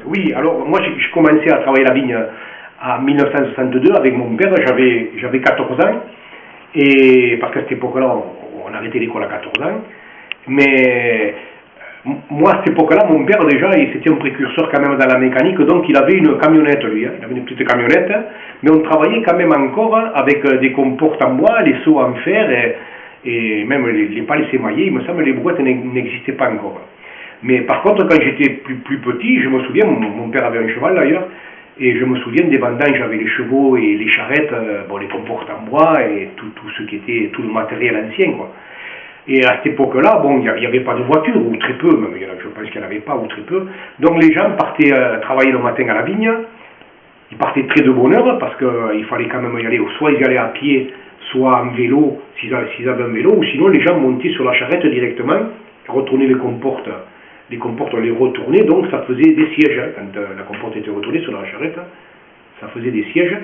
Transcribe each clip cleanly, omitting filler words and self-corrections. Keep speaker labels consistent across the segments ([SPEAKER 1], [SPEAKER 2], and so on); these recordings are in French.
[SPEAKER 1] Oui, alors moi j'ai commencé à travailler la vigne en 1962 avec mon père, j'avais 14 ans, et parce qu'à cette époque-là on arrêtait l'école à 14 ans, mais moi à cette époque-là mon père déjà c'était un précurseur quand même dans la mécanique, donc il avait une camionnette lui, il avait une petite camionnette, mais on travaillait quand même encore avec des comportes en bois, les seaux en fer et même les pales émaillées, il me semble que les brouettes n'existaient pas encore. Mais par contre, quand j'étais plus petit, je me souviens, mon père avait un cheval d'ailleurs, et je me souviens des vendanges avec les chevaux et les charrettes, les comportes en bois et tout ce qui était, tout le matériel ancien, quoi. Et à cette époque-là, il n'y avait pas de voiture, ou très peu, même, je pense qu'il n'y en avait pas, ou très peu. Donc les gens partaient travailler le matin à la vigne, ils partaient très de bonne heure, parce qu'il fallait quand même y aller, soit ils allaient à pied, soit en vélo, s'ils avaient un vélo, ou sinon les gens montaient sur la charrette directement, retournaient les comportes, on les retournait, donc ça faisait des sièges. Quand la comporte était retournée sur la charrette, ça faisait des sièges.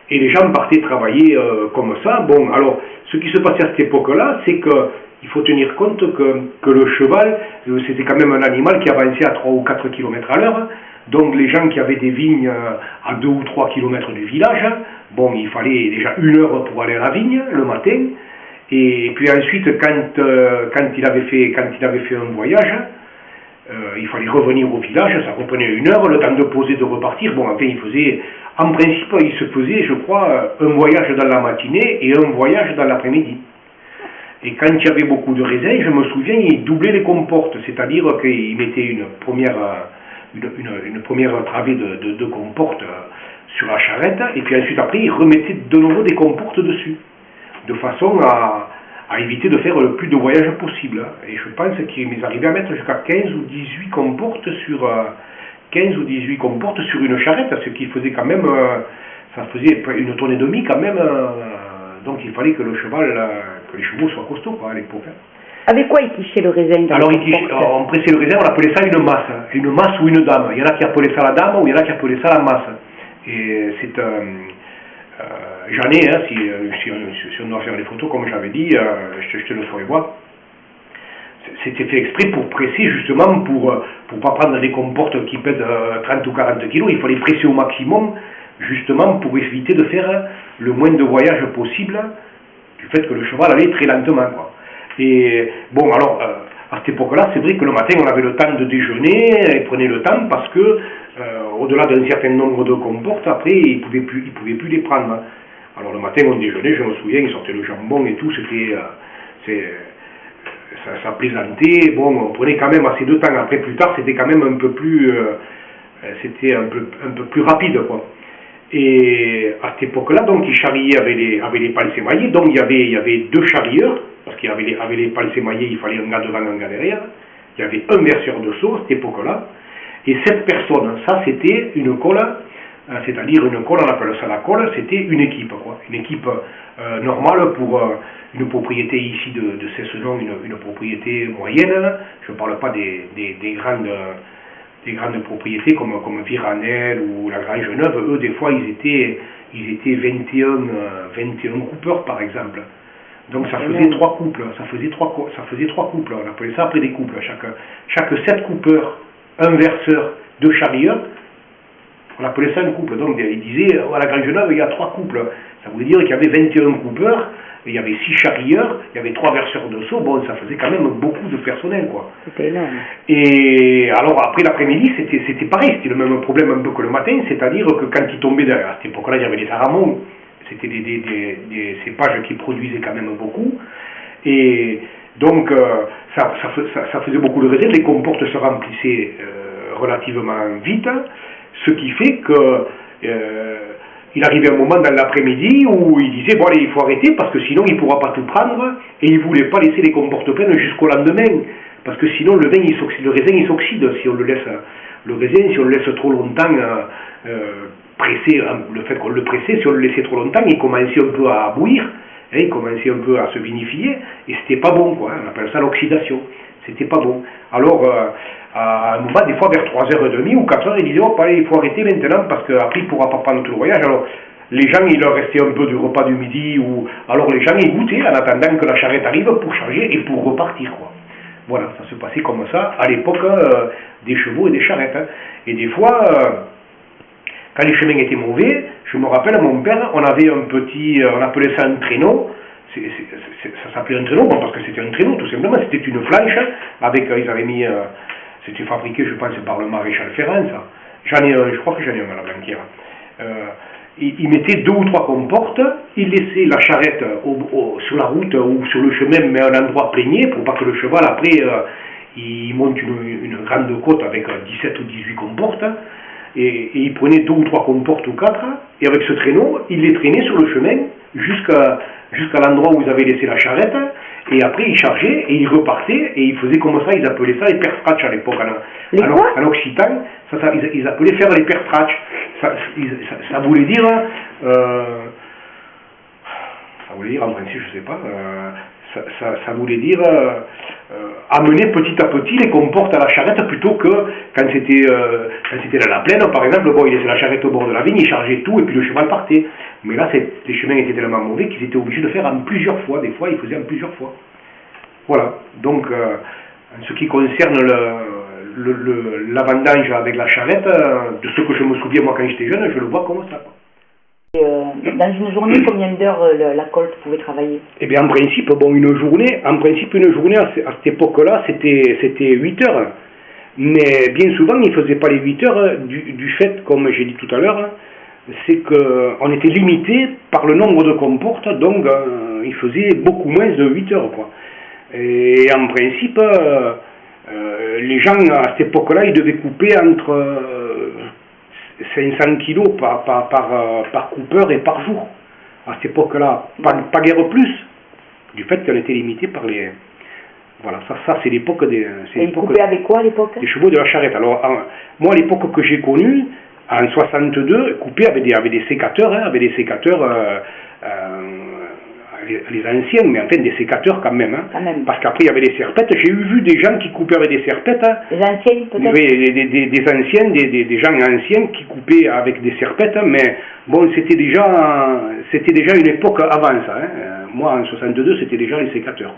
[SPEAKER 1] Et les gens partaient travailler comme ça. Bon, alors, ce qui se passait à cette époque-là, c'est qu'il faut tenir compte que le cheval, c'était quand même un animal qui avançait à 3 ou 4 km à l'heure. Donc, les gens qui avaient des vignes à 2 ou 3 km du village, il fallait déjà 1 heure pour aller à la vigne le matin. Et puis ensuite, quand il avait fait un voyage, il fallait revenir au village, ça reprenait 1 heure, le temps de poser, de repartir. En principe, il se faisait, je crois, un voyage dans la matinée et un voyage dans l'après-midi. Et quand il y avait beaucoup de raisins, je me souviens, il doublait les comportes, c'est-à-dire qu'il mettait une première travée de comportes sur la charrette, et puis ensuite après, il remettait de nouveau des comportes dessus, de façon à éviter de faire le plus de voyages possible. Et je pense qu'il m'est arrivé à mettre jusqu'à 15 ou 18 comportes sur une charrette, ce qui faisait quand même, ça faisait 1 tonne et demie quand même, donc il fallait que les chevaux soient costauds à l'époque.
[SPEAKER 2] Avec quoi ils tichaient le raisin?
[SPEAKER 1] Alors on pressait le raisin, on appelait ça une masse ou une dame. Il y en a qui appelaient ça la dame ou il y en a qui appelaient ça la masse. Et c'est j'en ai, si on doit faire des photos, comme j'avais dit, je te le ferai voir. C'était fait exprès pour presser, justement, pour pas prendre des comportes qui pèsent 30 ou 40 kilos. Il fallait presser au maximum, justement, pour éviter de faire le moins de voyages possible, du fait que le cheval allait très lentement, quoi. Et à cette époque-là, c'est vrai que le matin, on avait le temps de déjeuner, et prenait le temps, parce que au-delà d'un certain nombre de comportes, après, ils pouvaient plus les prendre. Alors le matin, on déjeunait, je me souviens, ils sortaient le jambon et tout, ça plaisantait, on prenait quand même assez de temps. Après, plus tard, c'était quand même un peu plus rapide, quoi. Et à cette époque-là, donc, ils charriaient avec les pales émaillées, donc il y avait 2 charrieurs, parce qu'il y avait les pales émaillées, il fallait un gars devant, un gars derrière. Il y avait un verseur de seau à cette époque-là, et cette personne, ça c'était une colle, c'est-à-dire une colle, on appelle ça la colle, c'était une équipe, quoi. Une équipe normale pour une propriété ici de Cessenon, une propriété moyenne. Je ne parle pas des grandes propriétés comme Viranel ou la Grange Neuve. Eux, des fois, ils étaient 21 coupeurs, par exemple. Donc ça faisait 3 couples, ça faisait trois couples, on appelait ça après des couples. Chaque 7 coupeurs, un verseur, 2 charrieurs, on appelait ça un couple. Donc il disait, à la Grange Neuve, il y a 3 couples. Ça voulait dire qu'il y avait 21 coupeurs, il y avait 6 charrieurs, il y avait 3 verseurs de seau, ça faisait quand même beaucoup de personnel, quoi.
[SPEAKER 2] C'était énorme.
[SPEAKER 1] Et alors après l'après-midi, c'était pareil, c'était le même problème un peu que le matin, c'est-à-dire que quand il tombait, à cette époque-là, il y avait des aramons, c'était des cépages qui produisaient quand même beaucoup, et donc ça faisait beaucoup de raisin, les comportes se remplissaient relativement vite, ce qui fait que il arrivait un moment dans l'après-midi où il disait allez, il faut arrêter parce que sinon il ne pourra pas tout prendre, et il ne voulait pas laisser les comportes pleines jusqu'au lendemain, parce que sinon le raisin il s'oxyde si on le laisse trop longtemps presser, le fait qu'on le pressait, si on le laissait trop longtemps, il commençait un peu à bouillir, il commençait un peu à se vinifier, et c'était pas bon, quoi. On appelle ça l'oxydation, c'était pas bon. Alors à un moment, des fois vers 3h30 ou 4h, il disait allez, il faut arrêter maintenant parce qu'après il ne pourra pas prendre tout le voyage. Alors les gens, il leur restait un peu du repas du midi, alors les gens ils goûtaient en attendant que la charrette arrive pour charger et pour repartir, quoi. Voilà, ça se passait comme ça, à l'époque des chevaux et des charrettes. Hein. Et des fois, quand les chemins étaient mauvais, je me rappelle, mon père, on avait un petit, on appelait ça un traîneau. Ça s'appelait un traîneau, bon, parce que c'était un traîneau, tout simplement. C'était une planche, avec, ils avaient mis, c'était fabriqué, je pense, par le maréchal Ferrand, ça. J'en ai un, je crois que j'en ai un à la Blanquère. Il mettait 2 ou 3 comportes, il laissait la charrette sur la route ou sur le chemin, mais à un endroit plaigné, pour pas que le cheval, après, il monte une grande côte avec 17 ou 18 comportes, et il prenait 2 ou 3 comportes ou 4, et avec ce traîneau, il les traînait sur le chemin jusqu'à l'endroit où ils avaient laissé la charrette, et après il chargeait et il repartait, et il faisait comme ça, ils appelaient ça les perstratch à l'époque. En occitan, ils appelaient faire les perstratch. Ça voulait dire, en principe, je sais pas, ça voulait dire amener petit à petit les comportes à la charrette plutôt que quand c'était dans la plaine, par exemple, bon, il laissait la charrette au bord de la vigne, il chargeait tout et puis le cheval partait. Mais là, les chemins étaient tellement mauvais qu'ils étaient obligés de faire en plusieurs fois. Des fois, ils faisaient en plusieurs fois. Voilà. Donc, en ce qui concerne la vendange avec la charrette, de ce que je me souviens moi quand j'étais jeune, je le vois comme ça.
[SPEAKER 2] Dans une journée, combien d'heures la colte pouvait travailler?
[SPEAKER 1] Eh bien, en principe, une journée à cette époque-là, c'était 8 heures. Mais bien souvent, ils ne faisaient pas les 8 heures du fait, comme j'ai dit tout à l'heure, c'est qu'on était limité par le nombre de comportes, donc ils faisaient beaucoup moins de 8 heures, quoi. Et en principe, les gens, à cette époque-là, ils devaient couper entre 500 kilos par coupeur et par jour. À cette époque-là, pas guère plus, du fait qu'on était limité par les... Voilà, ça c'est l'époque des...
[SPEAKER 2] Et ils coupaient avec quoi à l'époque?
[SPEAKER 1] Les chevaux de la charrette. Alors, moi, à l'époque que j'ai connue, en 62, coupé avec des sécateurs, hein, avec des sécateurs, les anciens, mais enfin des sécateurs quand même. Hein,
[SPEAKER 2] quand même.
[SPEAKER 1] Parce qu'après il y avait des serpettes. J'ai vu des gens qui coupaient avec des serpettes. Hein,
[SPEAKER 2] des anciens peut-être?
[SPEAKER 1] Oui, des anciens, des gens anciens qui coupaient avec des serpettes, mais bon, c'était déjà une époque avant ça. Hein. Moi en 62, c'était déjà les sécateurs.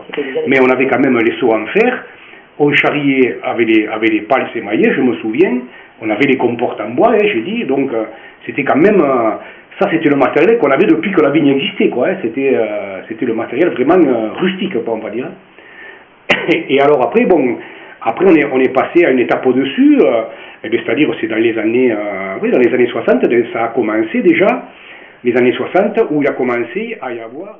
[SPEAKER 1] Mais on avait quand même les seaux en fer. On charriait avec les pales émaillées, je me souviens. On avait les comportes en bois, hein, j'ai dit, donc c'était quand même... ça, c'était le matériel qu'on avait depuis que la vigne existait, quoi. Hein, c'était le matériel vraiment rustique, quoi, on va dire. Et alors après, on est passé à une étape au-dessus, c'est-à-dire c'est dans les années 60, ça a commencé déjà, les années 60, où il a commencé à y avoir...